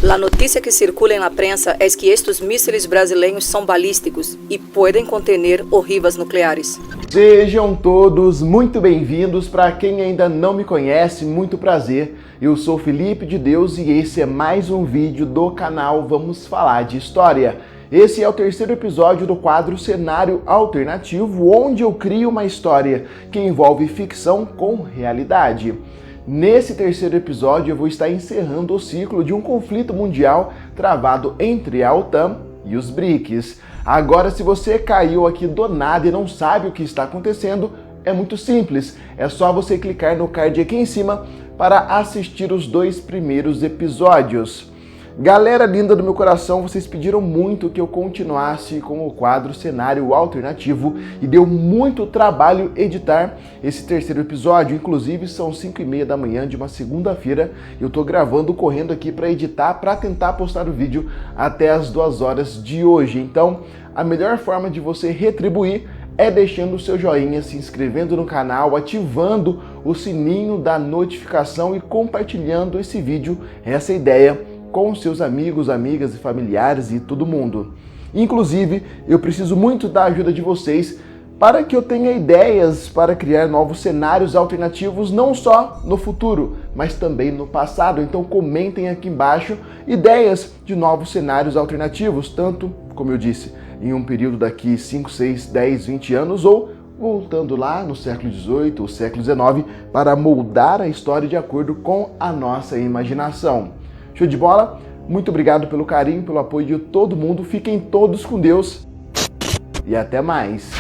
La noticia que circula en la prensa es que estos mísseis brasileños são balísticos e podem conter ogivas nucleares. Sejam todos muito bem-vindos. Para quem ainda não me conhece, muito prazer. Eu sou Felipe de Deus e esse é mais um vídeo do canal Vamos Falar de História. Esse é o terceiro episódio do quadro Cenário Alternativo, onde eu crio uma história que envolve ficção com realidade. Nesse terceiro episódio eu vou estar encerrando o ciclo de um conflito mundial travado entre a OTAN e os BRICS. Agora, se você caiu aqui do nada e não sabe o que está acontecendo, é muito simples. É só você clicar no card aqui em cima para assistir os dois primeiros episódios. Galera linda do meu coração, vocês pediram muito que eu continuasse com o quadro Cenário Alternativo e deu muito trabalho editar esse terceiro episódio. Inclusive são 5h30 da manhã de uma segunda-feira e eu tô gravando correndo aqui para editar, para tentar postar o vídeo até as 2 horas de hoje. Então a melhor forma de você retribuir é deixando o seu joinha, se inscrevendo no canal, ativando o sininho da notificação e compartilhando esse vídeo, essa ideia, com seus amigos, amigas e familiares e todo mundo. Inclusive, eu preciso muito da ajuda de vocês para que eu tenha ideias para criar novos cenários alternativos, não só no futuro, mas também no passado. Então comentem aqui embaixo ideias de novos cenários alternativos, tanto, como eu disse, em um período daqui 5, 6, 10, 20 anos ou voltando lá no século XVIII ou século XIX para moldar a história de acordo com a nossa imaginação. Show de bola? Muito obrigado pelo carinho, pelo apoio de todo mundo. Fiquem todos com Deus e até mais.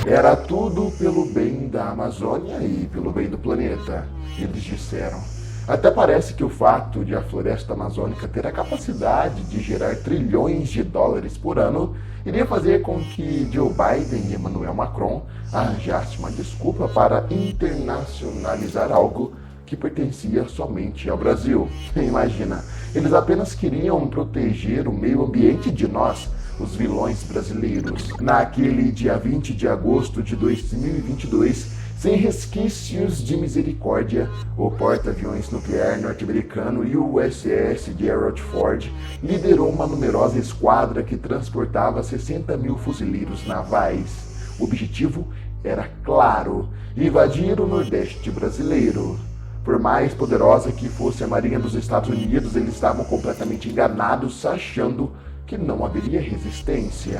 Era tudo pelo bem da Amazônia e pelo bem do planeta, eles disseram. Até parece que o fato de a floresta amazônica ter a capacidade de gerar trilhões de dólares por ano iria fazer com que Joe Biden e Emmanuel Macron arranjassem uma desculpa para internacionalizar algo que pertencia somente ao Brasil. Imagina, eles apenas queriam proteger o meio ambiente de nós, os vilões brasileiros. Naquele dia 20 de agosto de 2022, sem resquícios de misericórdia, o porta-aviões nuclear norte-americano USS Gerald Ford liderou uma numerosa esquadra que transportava 60 mil fuzileiros navais. O objetivo era claro: invadir o Nordeste brasileiro. Por mais poderosa que fosse a Marinha dos Estados Unidos, eles estavam completamente enganados, achando que não haveria resistência.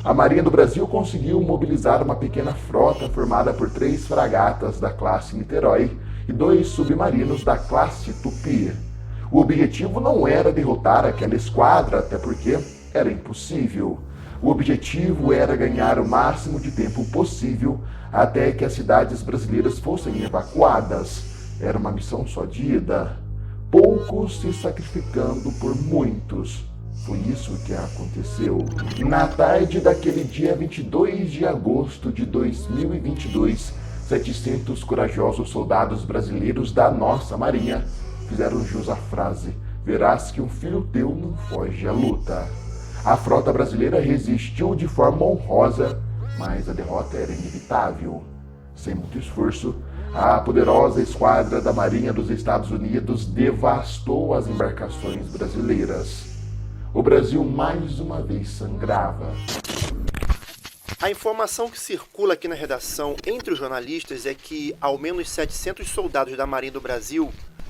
A Marinha do Brasil conseguiu mobilizar uma pequena frota formada por 3 fragatas da classe Niterói e 2 submarinos da classe Tupi. O objetivo não era derrotar aquela esquadra, até porque era impossível. O objetivo era ganhar o máximo de tempo possível até que as cidades brasileiras fossem evacuadas. Era uma missão só de ida, poucos se sacrificando por muitos. Foi isso que aconteceu. Na tarde daquele dia 22 de agosto de 2022, 700 corajosos soldados brasileiros da nossa Marinha fizeram jus à frase: verás que um filho teu não foge à luta. A frota brasileira resistiu de forma honrosa, mas a derrota era inevitável. Sem muito esforço, a poderosa esquadra da Marinha dos Estados Unidos devastou as embarcações brasileiras. O Brasil mais uma vez sangrava. A informação que circula aqui na redação entre os jornalistas é que ao menos 700 soldados da Marinha do Brasil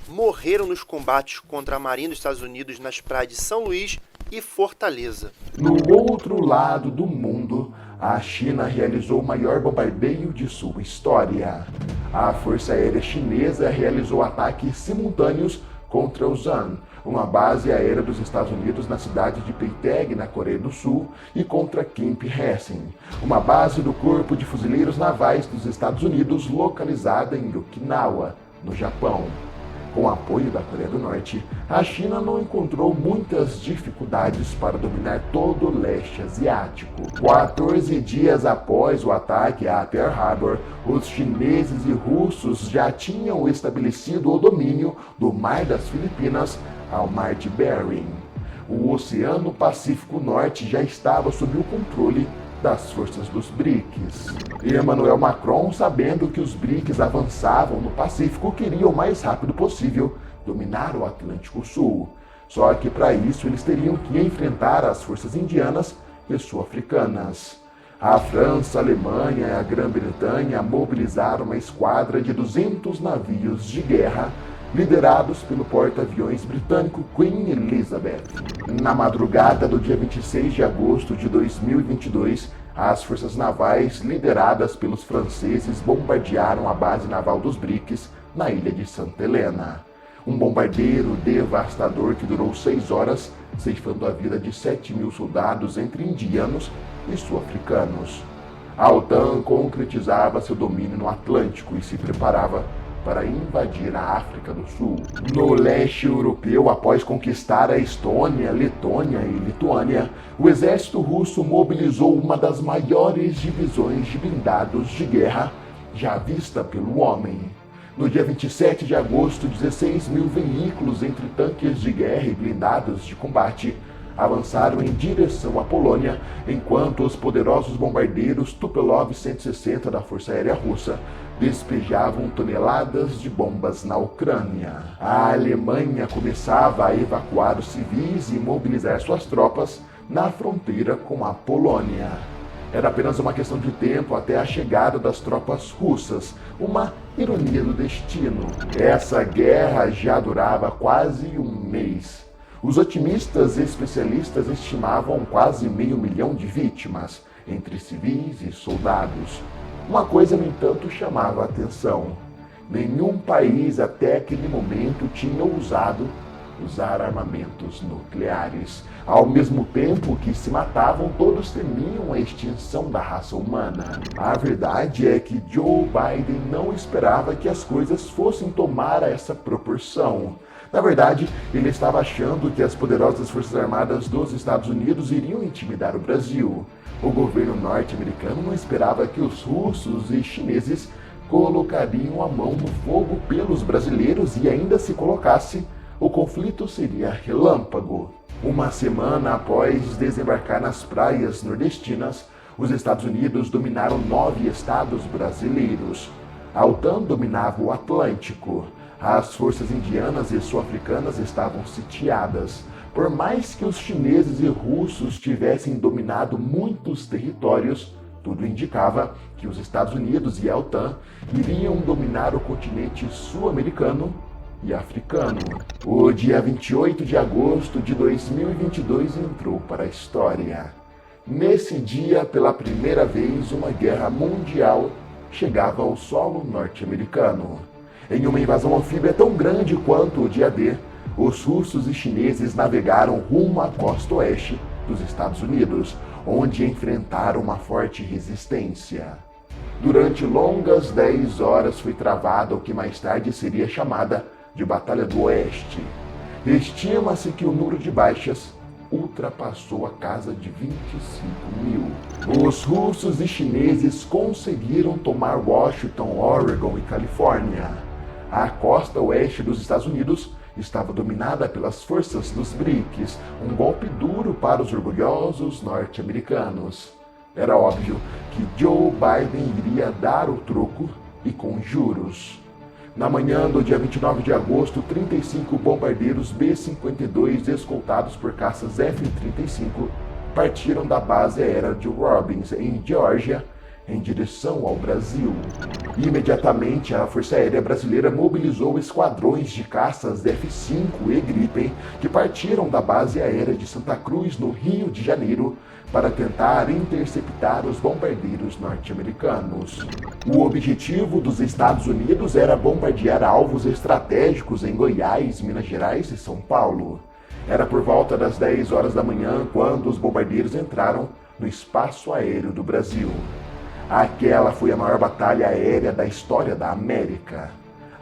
morreram nos combates contra a Marinha dos Estados Unidos nas praias de São Luís e Fortaleza. No outro lado do mundo, a China realizou o maior bombardeio de sua história. A Força Aérea Chinesa realizou ataques simultâneos contra Usan, uma base aérea dos Estados Unidos na cidade de Pyeongtaek, na Coreia do Sul, e contra Camp Hessen, uma base do Corpo de Fuzileiros Navais dos Estados Unidos localizada em Okinawa, no Japão. Com o apoio da Coreia do Norte, a China não encontrou muitas dificuldades para dominar todo o leste asiático. 14 dias após o ataque a Pearl Harbor, os chineses e russos já tinham estabelecido o domínio do Mar das Filipinas ao Mar de Bering. O Oceano Pacífico Norte já estava sob o controle das forças dos BRICS. Emmanuel Macron, sabendo que os BRICS avançavam no Pacífico, queria o mais rápido possível dominar o Atlântico Sul. Só que para isso eles teriam que enfrentar as forças indianas e sul-africanas. A França, a Alemanha e a Grã-Bretanha mobilizaram uma esquadra de 200 navios de guerra liderados pelo porta-aviões britânico Queen Elizabeth. Na madrugada do dia 26 de agosto de 2022, as forças navais lideradas pelos franceses bombardearam a base naval dos BRICS na ilha de Santa Helena. Um bombardeiro devastador que durou 6 horas, ceifando a vida de 7.000 soldados entre indianos e sul-africanos. A OTAN concretizava seu domínio no Atlântico e se preparava para invadir a África do Sul. No leste europeu, após conquistar a Estônia, Letônia e Lituânia, o exército russo mobilizou uma das maiores divisões de blindados de guerra já vista pelo homem. No dia 27 de agosto, 16.000 veículos entre tanques de guerra e blindados de combate avançaram em direção à Polônia, enquanto os poderosos bombardeiros Tupolev 160 da Força Aérea Russa despejavam toneladas de bombas na Ucrânia. A Alemanha começava a evacuar os civis e mobilizar suas tropas na fronteira com a Polônia. Era apenas uma questão de tempo até a chegada das tropas russas, uma ironia do destino. Essa guerra já durava quase um mês. Os otimistas e especialistas estimavam quase 500 mil de vítimas, entre civis e soldados. Uma coisa, no entanto, chamava a atenção. Nenhum país até aquele momento tinha ousado usar armamentos nucleares. Ao mesmo tempo que se matavam, todos temiam a extinção da raça humana. A verdade é que Joe Biden não esperava que as coisas fossem tomar essa proporção. Na verdade, ele estava achando que as poderosas Forças Armadas dos Estados Unidos iriam intimidar o Brasil. O governo norte-americano não esperava que os russos e chineses colocariam a mão no fogo pelos brasileiros e ainda se colocasse, o conflito seria relâmpago. Uma semana após desembarcar nas praias nordestinas, os Estados Unidos dominaram 9 estados brasileiros. A OTAN dominava o Atlântico. As forças indianas e sul-africanas estavam sitiadas. Por mais que os chineses e russos tivessem dominado muitos territórios, tudo indicava que os Estados Unidos e a OTAN iriam dominar o continente sul-americano e africano. O dia 28 de agosto de 2022 entrou para a história. Nesse dia, pela primeira vez, uma guerra mundial chegava ao solo norte-americano. Em uma invasão anfíbia tão grande quanto o dia D, os russos e chineses navegaram rumo à costa oeste dos Estados Unidos, onde enfrentaram uma forte resistência. Durante longas 10 horas foi travada o que mais tarde seria chamada de Batalha do Oeste. Estima-se que o número de baixas ultrapassou a casa de 25.000. Os russos e chineses conseguiram tomar Washington, Oregon e Califórnia. A costa oeste dos Estados Unidos estava dominada pelas forças dos BRICS, um golpe duro para os orgulhosos norte-americanos. Era óbvio que Joe Biden iria dar o troco e com juros. Na manhã do dia 29 de agosto, 35 bombardeiros B-52 escoltados por caças F-35 partiram da base aérea de Robbins, em Geórgia, em direção ao Brasil. Imediatamente, a Força Aérea Brasileira mobilizou esquadrões de caças F-5 e Gripen que partiram da base aérea de Santa Cruz, no Rio de Janeiro, para tentar interceptar os bombardeiros norte-americanos. O objetivo dos Estados Unidos era bombardear alvos estratégicos em Goiás, Minas Gerais e São Paulo. Era por volta das 10 horas da manhã quando os bombardeiros entraram no espaço aéreo do Brasil. Aquela foi a maior batalha aérea da história da América.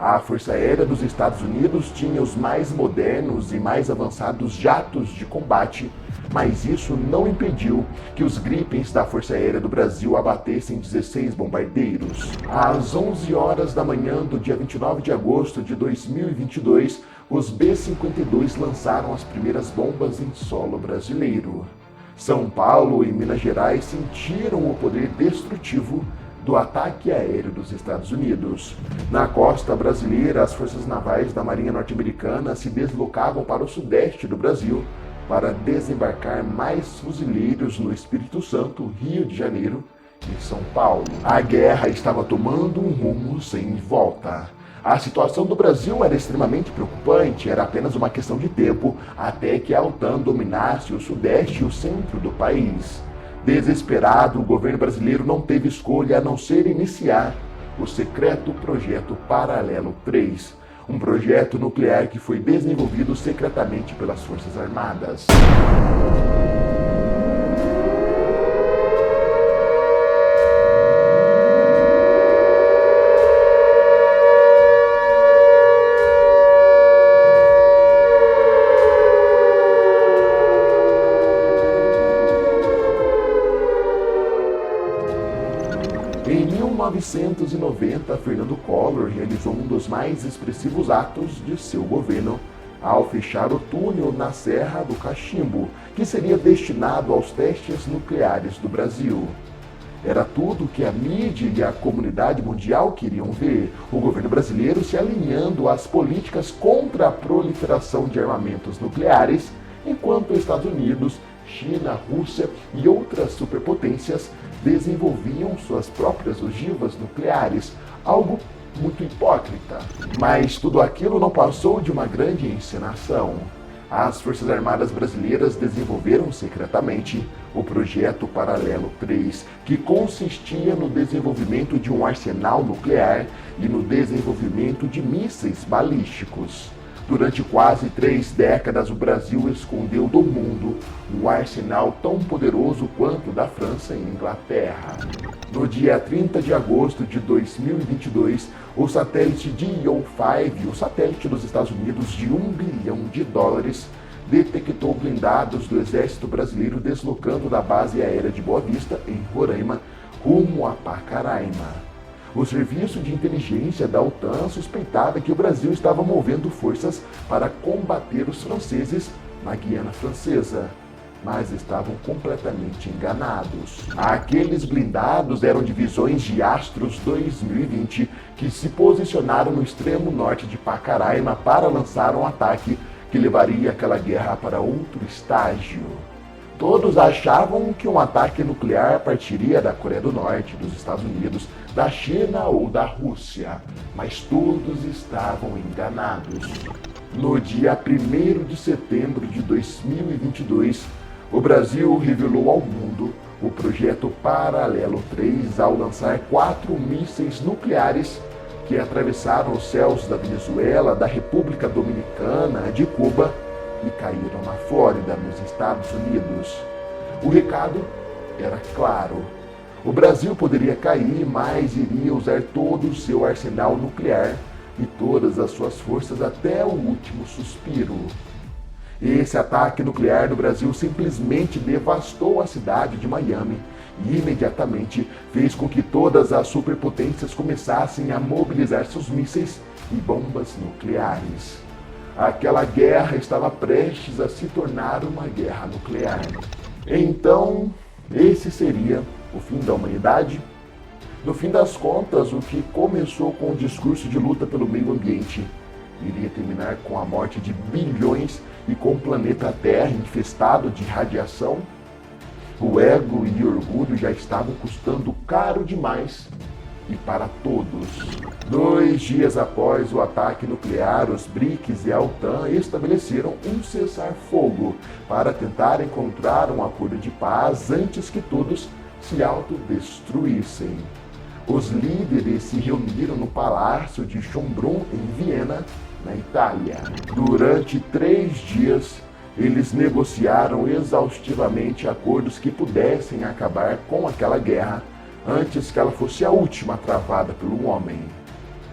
A Força Aérea dos Estados Unidos tinha os mais modernos e mais avançados jatos de combate, mas isso não impediu que os Gripens da Força Aérea do Brasil abatessem 16 bombardeiros. Às 11 horas da manhã do dia 29 de agosto de 2022, os B-52 lançaram as primeiras bombas em solo brasileiro. São Paulo e Minas Gerais sentiram o poder destrutivo do ataque aéreo dos Estados Unidos. Na costa brasileira, as forças navais da Marinha Norte-Americana se deslocavam para o sudeste do Brasil para desembarcar mais fuzileiros no Espírito Santo, Rio de Janeiro e São Paulo. A guerra estava tomando um rumo sem volta. A situação do Brasil era extremamente preocupante, era apenas uma questão de tempo até que a OTAN dominasse o sudeste e o centro do país. Desesperado, o governo brasileiro não teve escolha a não ser iniciar o secreto Projeto Paralelo 3, um projeto nuclear que foi desenvolvido secretamente pelas Forças Armadas. Em 1990, Fernando Collor realizou um dos mais expressivos atos de seu governo ao fechar o túnel na Serra do Cachimbo, que seria destinado aos testes nucleares do Brasil. Era tudo que a mídia e a comunidade mundial queriam ver, o governo brasileiro se alinhando às políticas contra a proliferação de armamentos nucleares, enquanto Estados Unidos, China, Rússia e outras superpotências desenvolviam suas próprias ogivas nucleares, algo muito hipócrita. Mas tudo aquilo não passou de uma grande encenação. As Forças Armadas Brasileiras desenvolveram secretamente o Projeto Paralelo 3, que consistia no desenvolvimento de um arsenal nuclear e no desenvolvimento de mísseis balísticos. Durante quase 3 décadas, o Brasil escondeu do mundo um arsenal tão poderoso quanto o da França e Inglaterra. No dia 30 de agosto de 2022, o satélite DEO-5, o satélite dos Estados Unidos de $1 bilhão, detectou blindados do Exército Brasileiro deslocando da base aérea de Boa Vista, em Roraima, rumo a Pacaraima. O serviço de inteligência da OTAN suspeitava que o Brasil estava movendo forças para combater os franceses na Guiana Francesa, mas estavam completamente enganados. Aqueles blindados eram divisões de Astros 2020 que se posicionaram no extremo norte de Pacaraima para lançar um ataque que levaria aquela guerra para outro estágio. Todos achavam que um ataque nuclear partiria da Coreia do Norte, dos Estados Unidos, da China ou da Rússia, mas todos estavam enganados. No dia 1º de setembro de 2022, o Brasil revelou ao mundo o Projeto Paralelo 3 ao lançar 4 mísseis nucleares que atravessaram os céus da Venezuela, da República Dominicana, de Cuba e caíram na Flórida, nos Estados Unidos. O recado era claro. O Brasil poderia cair, mas iria usar todo o seu arsenal nuclear e todas as suas forças até o último suspiro. Esse ataque nuclear do Brasil simplesmente devastou a cidade de Miami e imediatamente fez com que todas as superpotências começassem a mobilizar seus mísseis e bombas nucleares. Aquela guerra estava prestes a se tornar uma guerra nuclear. Então, esse seria o fim da humanidade? No fim das contas, o que começou com o discurso de luta pelo meio ambiente iria terminar com a morte de bilhões e com o planeta Terra infestado de radiação? O ego e o orgulho já estavam custando caro demais e para todos. 2 dias após o ataque nuclear, os BRICS e a OTAN estabeleceram um cessar-fogo para tentar encontrar um acordo de paz antes que todos se autodestruíssem. Os líderes se reuniram no Palácio de Schönbrunn, em Viena, na Itália. Durante 3 dias, eles negociaram exaustivamente acordos que pudessem acabar com aquela guerra antes que ela fosse a última travada pelo homem.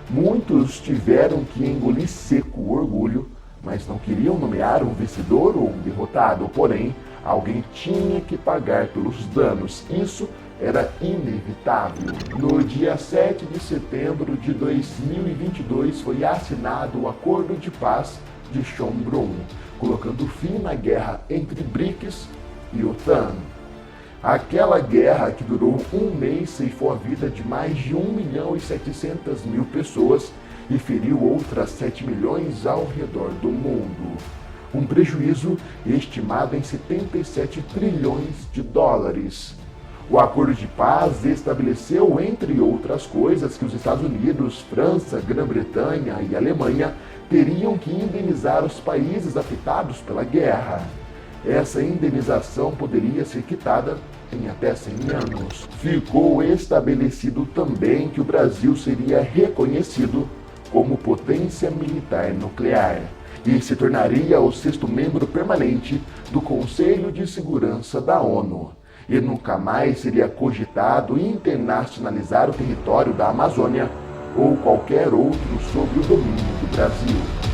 Muitos tiveram que engolir seco o orgulho, mas não queriam nomear um vencedor ou um derrotado. Porém, alguém tinha que pagar pelos danos. Isso era inevitável. No dia 7 de setembro de 2022 foi assinado o Acordo de Paz de Schönbrunn, colocando fim na guerra entre BRICS e OTAN. Aquela guerra que durou um mês ceifou a vida de mais de 1.700.000 pessoas e feriu outras 7 milhões ao redor do mundo. Um prejuízo estimado em 77 trilhões de dólares. O acordo de paz estabeleceu, entre outras coisas, que os Estados Unidos, França, Grã-Bretanha e Alemanha teriam que indenizar os países afetados pela guerra. Essa indenização poderia ser quitada em até 100 anos. Ficou estabelecido também que o Brasil seria reconhecido como potência militar nuclear e se tornaria o 6º membro permanente do Conselho de Segurança da ONU. E nunca mais seria cogitado internacionalizar o território da Amazônia ou qualquer outro sob o domínio do Brasil.